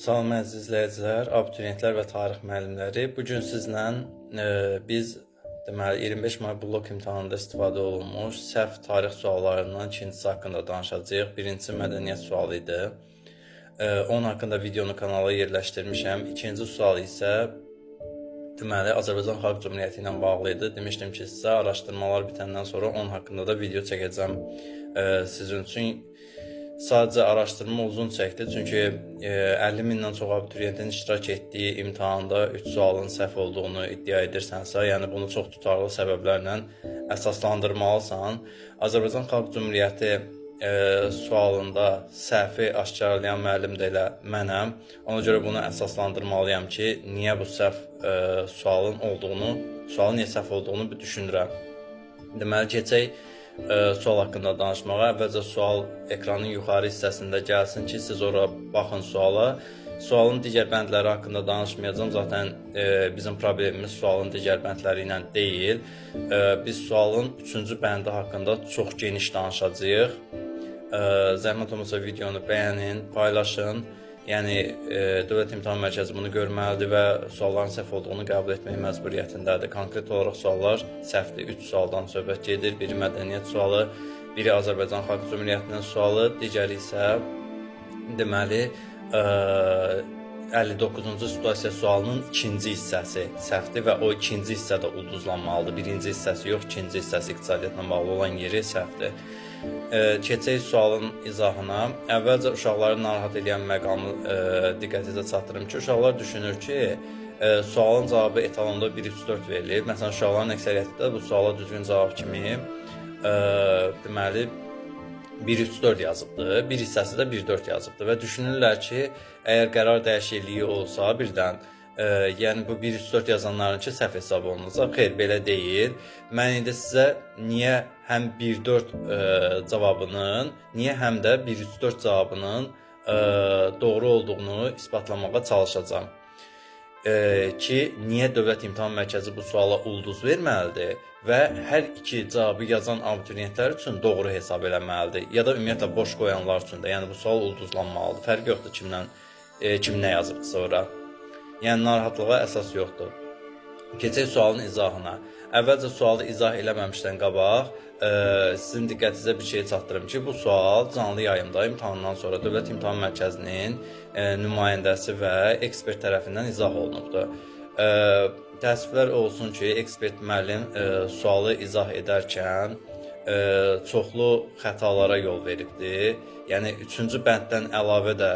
Salam əziz izləyicilər, abituriyentlər və tarix müəllimləri. Bugün sizlə biz deməli 25 may blok imtahanında istifadə olunmuş səhv tarix suallarından ikincisi haqqında danışacağıq. Birincisi mədəniyyət sualı idi. Onun haqqında videonu kanala yerləşdirmişəm. İkinci sual isə deməli Azərbaycan Xalq Cümhuriyyəti ilə bağlı idi. Demişdim ki, sizə araşdırmalar bitəndən sonra onun haqqında da video çəkəcəm sizin üçün. Sadəcə araşdırma uzun çəkdi, çünki 50 mindən çox abituriyentin iştirak etdiyi imtahanda 3 sualın səhv olduğunu iddia edirsənsə, yəni bunu çox tutarlı səbəblərlə əsaslandırmalısan. Azərbaycan Xalq Cümhuriyyəti sualında səhvi aşkarlayan müəllim də elə mənəm. Ona görə bunu əsaslandırmalıyam ki, niyə bu səhv sualın niyə səhv olduğunu bir düşünürəm. Deməli, keçək sual haqqında danışmağa. Əvvəlcə sual ekranın yuxarı hissəsində gəlsin ki, siz ora baxın suala. Sualın digər bəndləri haqqında danışmayacağım. Zaten bizim problemimiz sualın digər bəndləri ilə deyil. Biz sualın 3-cü bəndi haqqında çox geniş danışacağıq. Zəhmət olmasa videonu bəyənin, paylaşın. Yəni, Dövlət İmtahan Mərkəzi bunu görməlidir və sualların səhv olduğunu qəbul etmək məcburiyyətindədir. Konkret olaraq suallar səhvdir. 3 sualdan söhbət gedir. Biri mədəniyyət sualı, biri Azərbaycan Xalq Cümhuriyyətinin sualı, digəri isə deməli 59-cu situasiya sualının ikinci hissəsi səhvdir və o ikinci hissədə ulduzlanmalıdır. Birinci hissəsi yox, ikinci hissəsi iqtisadiyyatla bağlı olan yeri səhvdir. Keçək sualın izahına. Əvvəlcə uşaqları narahat edən məqamı diqqətinizə çatdırım ki, uşaqlar düşünür ki, sualın cavabı etalonda 1-3-4 verilir. Məsələn, uşaqların əksəriyyəti də bu suala düzgün cavab kimi deməli 1-3-4 yazıbdır. Bir hissəsi də 1-4 yazıbdır və düşünürlər ki, əgər qərar dəyişikliyi olsa birdən, yəni bu 1-3-4 yazanlarınki səhv hesab olunacaq. Xeyr, belə deyil. Mən indi sizə niyə həm 1-4 cavabının, niyə həm də 1-3-4 cavabının doğru olduğunu isbatlamağa çalışacağam. Ki, niyə Dövlət İmtahan Mərkəzi bu suala ulduz verməlidir və hər iki cavabı yazan abituriyentlər üçün doğru hesab eləməlidir. Ya da ümumiyyətlə boş qoyanlar üçün də, yəni bu sual ulduzlanmalıdır. Fərqi yoxdur kim nə yazıbsa ora. Yəni, narahatlığa əsas yoxdur. Keçək sualın izahına. Əvvəlcə sualı izah eləməmişdən qabaq, sizin diqqətinizə bir şey çatdırım ki, bu sual canlı yayımda imtahandan sonra Dövlət İmtahan Mərkəzinin nümayəndəsi və ekspert tərəfindən izah olunubdur. Təəssüflər olsun ki, ekspert müəllim sualı izah edərkən çoxlu xətalara yol veribdir. Yəni, 3-cü bənddən əlavə də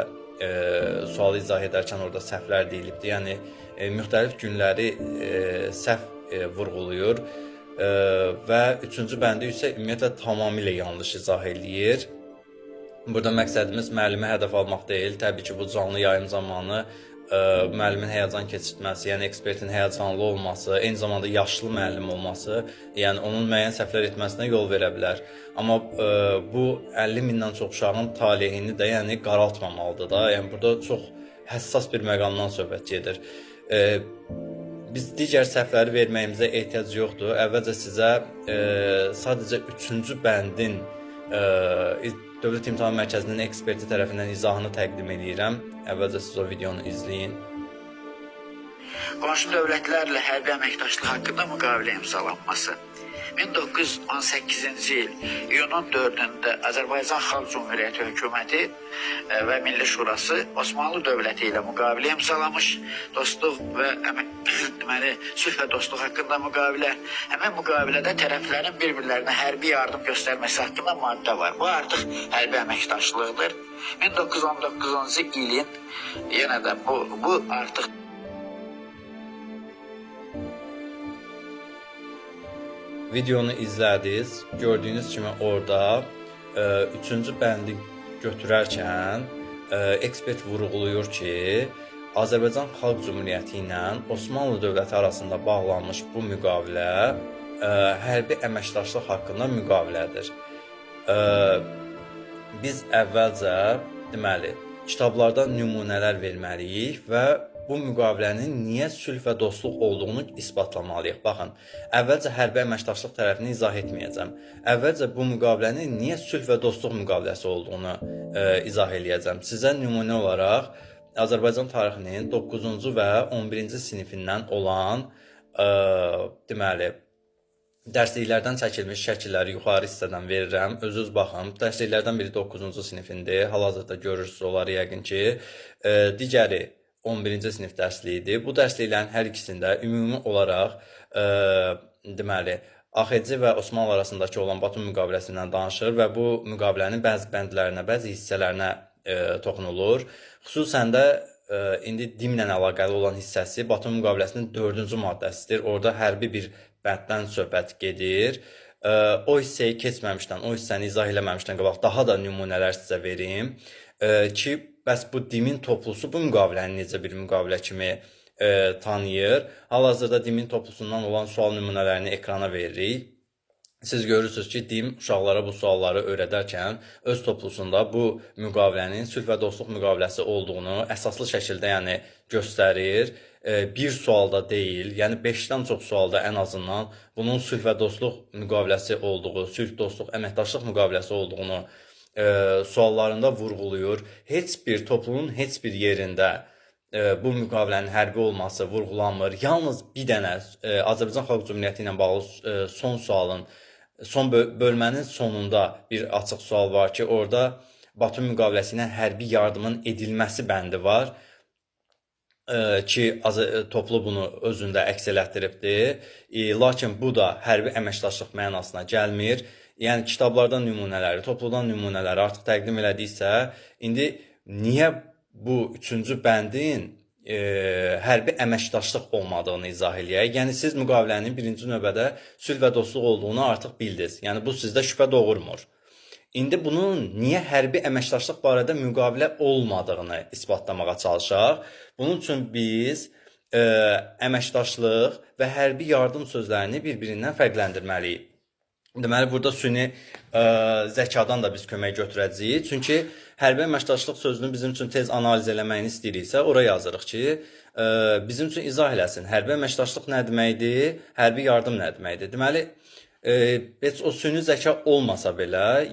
sualı izah edərkən orada səhvlər deyilibdir. Yəni, müxtəlif günləri səhv vurğuluyur və 3-cü bəndi isə ümumiyyətlə tamamilə yanlış izah eləyir. Burada məqsədimiz müəllimi hədəf almaq deyil. Təbii ki, bu canlı yayım zamanı müəllimin həyəcan keçirtməsi, yəni ekspertin həyəcanlı olması, eyni zamanda yaşlı müəllim olması, yəni onun müəyyən səhvlər etməsinə yol verə bilər. Amma bu 50 mindən çox uşağın taleyini də yəni qaraltmamalıdır da. Yəni burada çox həssas bir məqamdan söhbət gedir. Biz digər səhvləri verməyimizə ehtiyac yoxdur. Əvvəlcə sizə sadəcə 3-cü bəndin Dövlət İmtahan Mərkəzinin eksperti tərəfindən izahını təqdim edirəm. Əvvəlcə siz o videonu izləyin. Qonşu dövlətlərlə hərbi əməkdaşlıq haqqında müqavilə imzalanması. 1918-ci il iyunun 4-də Azərbaycan Xalq Cümhuriyyəti hökuməti və Milli Şurası Osmanlı dövləti ilə müqavilə imzalamış. Dostluq və deməli sülh və dostluq haqqında müqavilə. Həmin müqavilədə tərəflərin bir-birlərinə hərbi yardım göstərməsi haqqında maddə var. Bu artıq hərbi əməkdaşlıqdır. 1919-cu ilin yenə də bu artıq Videonu izlədiniz. Gördüyünüz kimi orada 3-cü bəndi götürərkən ekspert vurğuluyur ki, Azərbaycan Xalq Cümhuriyyəti ilə Osmanlı dövləti arasında bağlanmış bu müqavilə hərbi əməkdaşlıq haqqında müqavilədir. Biz əvvəlcə deməli kitablardan nümunələr verməliyik və bu müqavilənin niyə sülh və dostluq olduğunu isbatlamalıyıq. Baxın, əvvəlcə hərbi əməkdaşlıq tərəfini izah etməyəcəm. Əvvəlcə bu müqavilənin niyə sülh və dostluq müqaviləsi olduğunu izah eləyəcəm. Sizə nümunə olaraq Azərbaycan tarixinin 9-cu və 11-ci sinifindən olan deməli dərsliklərdən çəkilmiş şəkilləri yuxarı hissədən verirəm. Özünüz baxın. Dərsliklərdən biri 9-cu sinifindir. Hal-hazırda görürsünüz onları yəqin ki. Digəri 11-ci sinif dərsliyidir. Bu dərsliklərin hər ikisində ümumi olaraq deməli AXC və Osmanlı arasındakı olan Batum müqaviləsindən danışır və bu müqavilənin bəzi bəndlərinə, bəzi hissələrinə toxunulur. Xüsusən də indi dinlə əlaqəli olan hissəsi Batum müqaviləsinin 4-cü maddəsidir. Orada hərbi bir bənddən söhbət gedir. O hissəyi keçməmişdən, o hissəni izah eləməmişdən qabaq daha da nümunələr sizə verim ki, bəs bu dimin toplusu bu müqaviləni necə bir müqavilə kimi tanıyır. Hal-hazırda dimin toplusundan olan sual nümunələrini ekrana veririk. Siz görürsünüz ki, DİM uşaqlara bu sualları öyrədərkən öz toplusunda bu müqavilənin sülh və dostluq müqaviləsi olduğunu əsaslı şəkildə göstərir. Bir sualda deyil, 5-dən çox sualda ən azından bunun sülh və dostluq müqaviləsi olduğu, sülh, dostluq, əməkdaşlıq müqaviləsi olduğunu suallarında vurğulayır. Heç bir toplumun heç bir yerində bu müqavilənin hərbi olması vurğulanmır. Yalnız bir dənə Azərbaycan Xalq Cümhuriyyəti ilə bağlı son bölmənin sonunda bir açıq sual var ki, orada Batum müqaviləsi ilə hərbi yardımın edilməsi bəndi var ki, toplu bunu özündə əks elətdiribdir. Lakin bu da hərbi əməkdaşlıq mənasına gəlmir. Yəni, kitablardan nümunələri, topludan nümunələri artıq təqdim elədiksə, indi niyə bu 3-cü bəndin hərbi əməkdaşlıq olmadığını izah eləyək? Yəni, siz müqavilənin birinci növbədə sülh və dostluq olduğunu artıq bildiniz. Yəni, bu sizdə şübhə doğurmur. İndi bunun niyə hərbi əməkdaşlıq barədə müqavilə olmadığını isbatlamağa çalışaq. Bunun üçün biz əməkdaşlıq və hərbi yardım sözlərini bir-birindən fərqləndirməliyik. Deməli, burada süni zəkadan da biz kömək götürəcəyik. Çünki hərbi əməkdaşlıq sözünü bizim üçün tez analiz eləməyini istəyiriksə, oraya yazırıq ki, bizim üçün izah eləsin. Hərbi əməkdaşlıq nə deməkdir, hərbi yardım nə deməkdir. Deməli, heç o süni zəka olmasa belə,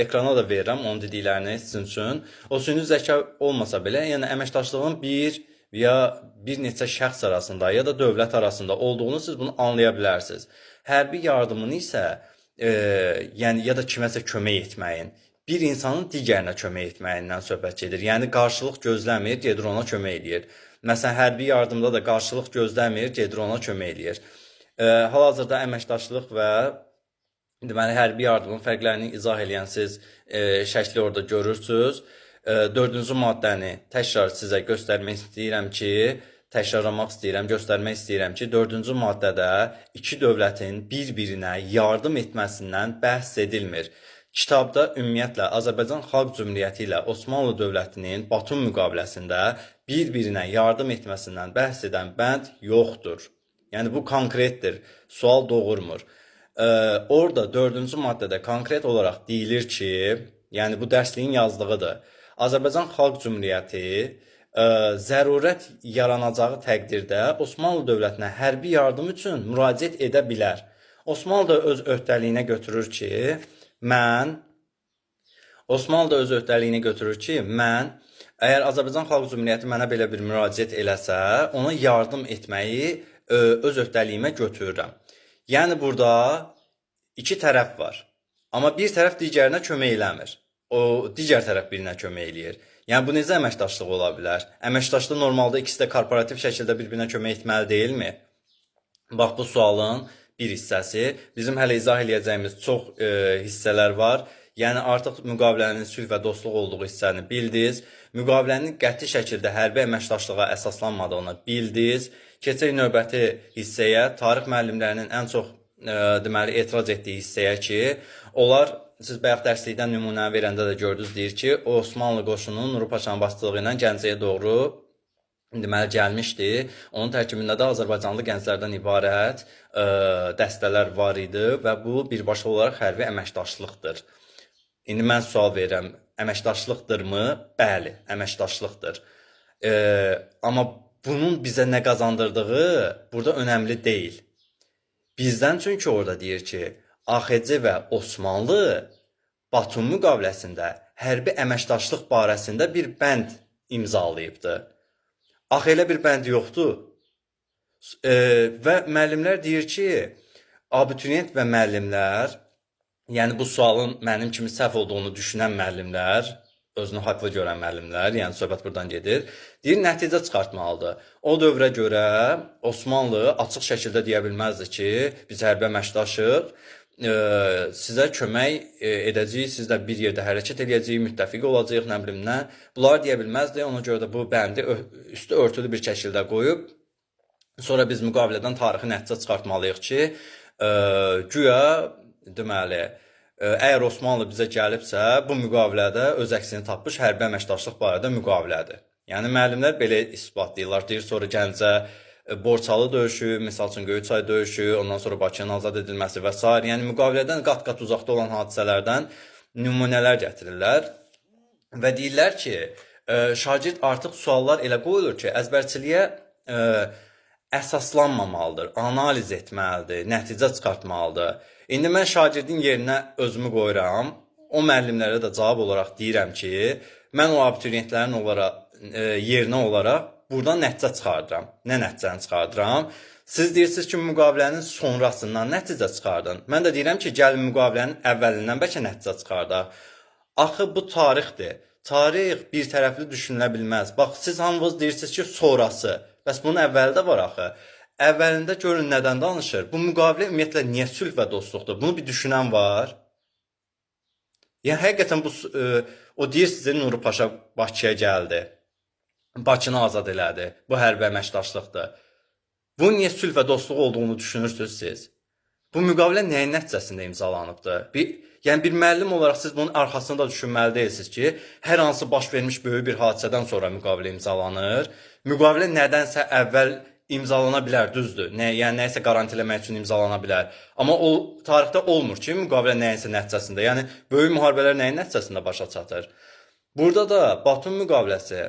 ekrana da verirəm onun dediklərini sizin üçün. O süni zəka olmasa belə, yəni əməkdaşlığın bir neçə şəxs arasında ya da dövlət arasında olduğunu siz bunu anlaya bilərsiniz. Hərbi yardımın isə ya da kiməsə kömək etməyin, bir insanın digərinə kömək etməyindən söhbət gedir. Yəni, qarşılıq gözləmir, gedir ona kömək edir. Məsələn, hərbi yardımda da qarşılıq gözləmir, gedir ona kömək edir. Hal-hazırda əməkdaşlıq və hərbi yardımın fərqlərini izah eləyən siz şəkli orada görürsünüz. 4-cü maddəni təkrar sizə göstərmək istəyirəm ki, göstərmək istəyirəm ki, 4-cü maddədə iki dövlətin bir-birinə yardım etməsindən bəhs edilmir. Kitabda ümumiyyətlə Azərbaycan Xalq Cümhuriyyəti ilə Osmanlı Dövlətinin Batum müqaviləsində bir-birinə yardım etməsindən bəhs edən bənd yoxdur. Yəni, bu konkretdir, sual doğurmur. Orada 4-cü maddədə konkret olaraq deyilir ki, yəni bu dərsliyin yazdığıdır. Azərbaycan Xalq Cümhuriyyəti zərurət yaranacağı təqdirdə Osmanlı dövlətinə hərbi yardım üçün müraciət edə bilər. Osmanlı da öz öhdəliyinə götürür ki, mən əgər Azərbaycan Xalq Cümhuriyyəti mənə belə bir müraciət eləsə, ona yardım etməyi öz öhdəliyimə götürürəm. Yəni, burada iki tərəf var. Amma bir tərəf digərinə kömək eləmir. O, digər tərəf birinə kömək eləyir. Yəni, bu necə əməkdaşlıq ola bilər? Əməkdaşlıq normalda ikisi də korporativ şəkildə bir-birinə kömək etməli deyilmi? Bax, bu sualın bir hissəsi. Bizim hələ izah eləyəcəyimiz çox hissələr var. Yəni, artıq müqavilənin sülh və dostluq olduğu hissəni bildiniz. Müqavilənin qəti şəkildə hərbi əməkdaşlığa əsaslanmadığını bildiniz. Keçək növbəti hissəyə, tarix müəllimlərinin ən çox etiraz etdiyi hissəyə ki, onlar, siz bayaq dərslikdən nümunə verəndə də gördünüz, deyir ki, Osmanlı qoşunun Nuru Paşanın başçılığı ilə Gəncəyə doğru gəlmişdi. Onun tərkibində də Azərbaycanlı gənclərdən ibarət dəstələr var idi və bu birbaşa olaraq hərbi əməkdaşlıqdır. İndi mən sual verirəm, əməkdaşlıqdırmı? Bəli, əməkdaşlıqdır. Amma bunun bizə nə qazandırdığı burada önəmli deyil. Bizdən çünki orada deyir ki, AXC və Osmanlı Batum müqaviləsində hərbi əməkdaşlıq barəsində bir bənd imzalayıbdı. Axı elə bir bənd yoxdur. Və müəllimlər deyir ki, abituriyent və müəllimlər, yəni bu sualın mənim kimi səhv olduğunu düşünən müəllimlər, özünü haqlı görən müəllimlər, yəni söhbət buradan gedir, deyir nəticə çıxartmalıdır. O dövrə görə Osmanlı açıq şəkildə deyə bilməzdi ki, biz hərbi əməkdaşıq, sizə kömək edəcəyik, sizlə bir yerdə hərəkət edəcəyik, müttəfiq olacağıq, nə bilim nə. Bunlar deyə bilməzdi, ona görə də bu bəndi üstü örtülü bir şəkildə qoyub, sonra biz müqavilədən tarixi nəticə çıxartmalıyıq ki, güya deməli, əgər Osmanlı bizə gəlibsə, bu müqavilədə öz əksini tapmış hərbi əməkdaşlıq barədə müqavilədir. Yəni müəllimlər belə isbatlayırlar. Deyir, sonra Gəncə Borçalı döyüşü, misal üçün Göyçay döyüşü, ondan sonra Bakının azad edilməsi və s. Yəni müqavilədən qat-qat uzaqda olan hadisələrdən nümunələr gətirirlər və deyirlər ki, şagird artıq suallar elə qoyulur ki, əzbərçiliyə əsaslanmamalıdır, analiz etməlidir, nəticə çıxartmalıdır. İndi mən şagirdin yerinə özümü qoyuram, o müəllimlərə də cavab olaraq deyirəm ki, mən o abituriyentlərin yerinə olaraq buradan nəticə çıxardıram. Nə nəticəni çıxardıram? Siz deyirsiniz ki, müqavilənin sonrasından nəticə çıxardın. Mən də deyirəm ki, gəlin müqavilənin əvvəlindən bəlkə nəticə çıxardaq. Axı bu tarixdir. Tarix bir tərəfli düşünülə bilməz. Bax, siz hamınız deyirsiniz ki, sonrası. Bəs bunun əvvəli də var axı. Əvvəlində görün nədən danışır. Bu müqavilə ümumiyyətlə niyə sülh və dostluqdur? Bunu bir düşünən var. Yəni həqiqətən bu o deyir sizin Nuru Paşa Bakıya gəldi. Bakını azad elədi. Bu hərbi əməkdaşlıqdır. Bu niyə sülh və dostluq olduğunu düşünürsünüz siz? Bu müqavilə nəyin nəticəsində imzalanıbdır? Yəni bir müəllim olaraq siz bunun arxasını da düşünməli deyilsiniz ki, hər hansı baş vermiş böyük bir hadisədən sonra müqavilə imzalanır. Müqavilə nədənsə əvvəl imzalana bilər, düzdür. Yəni nəyisə qarantiləmək üçün imzalana bilər. Amma o tarixdə olmur ki, müqavilə nəyinsə nəticəsində. Yəni böyük müharibələr nəyin nəticəsində başa çatır? Burada da Batum müqaviləsi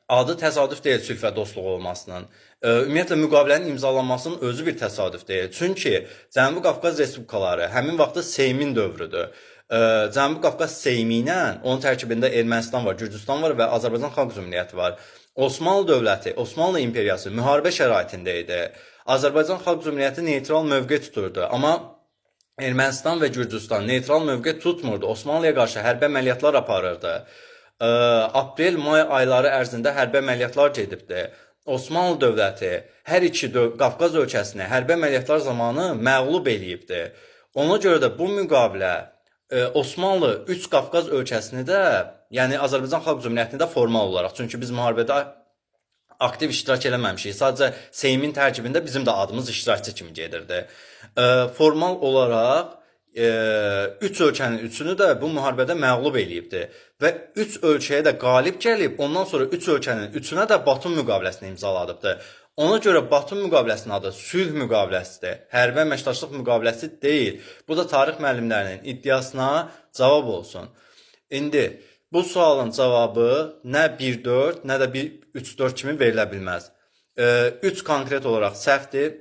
adı təsadüf deyil sülh və dostluq olmasının. Ümumiyyətlə müqavilənin imzalanmasının özü bir təsadüf deyil. Çünki Cənubi Qafqaz Respublikaları həmin vaxtda Seymin dövrüdür. Cənubi Qafqaz Seymi ilə onun tərkibində Ermənistan var, Gürcüstan var və Azərbaycan Xalq Cümhuriyyəti var. Osmanlı dövləti, Osmanlı imperiyası müharibə şəraitində idi. Azərbaycan Xalq Cümhuriyyəti neytral mövqe tuturdu. Amma Ermənistan və Gürcüstan neytral mövqe tutmurdu. Osmanlıya qarşı hərbi əməliyyatlar aparırdı. Aprel-may ayları ərzində hərbi əməliyyatlar gedibdi. Osmanlı dövləti hər iki Qafqaz ölkəsini hərbi əməliyyatlar zamanı məğlub eləyibdi. Ona görə də bu müqavilə Osmanlı 3 Qafqaz ölkəsini də, yəni Azərbaycan Xalq Cümhuriyyətini də formal olaraq, çünki biz müharibədə aktiv iştirak eləməmişik. Sadəcə Seymin tərkibində bizim də adımız iştirakçı kimi gedirdi. Formal olaraq 3 ölkənin üçünü də bu müharibədə məğlub eləyibdi və 3 ölkəyə də qalib gəlib, ondan sonra 3 ölkənin üçünə də Batum müqaviləsini imzaladıbdı. Ona görə Batum müqaviləsinin adı sülh müqaviləsidir, hərbi əməkdaşlıq müqaviləsi deyil. Bu da tarix müəllimlərinin iddiasına cavab olsun. İndi bu sualın cavabı nə 1-4, nə də 3-4 kimi verilə bilməz. 3 konkret olaraq səhvdir.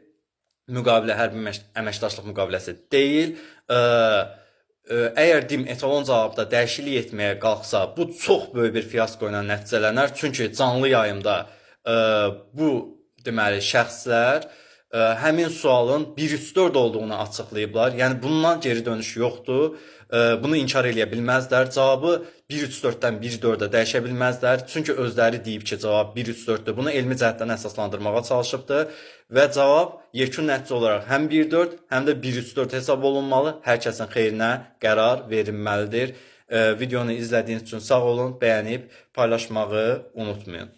Müqavilə hərbi əməkdaşlıq müqaviləsi deyil. Əgər DİM etalon cavabda dəyişiklik etməyə qalxsa, bu çox böyük bir fiyasko ilə nəticələnər. Çünki canlı yayımda bu deməli şəxslər həmin sualın 1-3-4 olduğunu açıqlayıblar. Yəni bundan geri dönüş yoxdur. Bunu inkar eləyə bilməzlər. Cavabı 1-3-4-dən 1-4-ə dəyişə bilməzlər. Çünki özləri deyib ki, cavab 1-3-4-dür. Bunu elmi cəhətdən əsaslandırmağa çalışıbdır və cavab yekun nəticə olaraq həm 1-4, həm də 1-3-4 hesab olunmalı. Hər kəsin xeyrinə qərar verilməlidir. Videonu izlədiyiniz üçün sağ olun, bəyənib paylaşmağı unutmayın.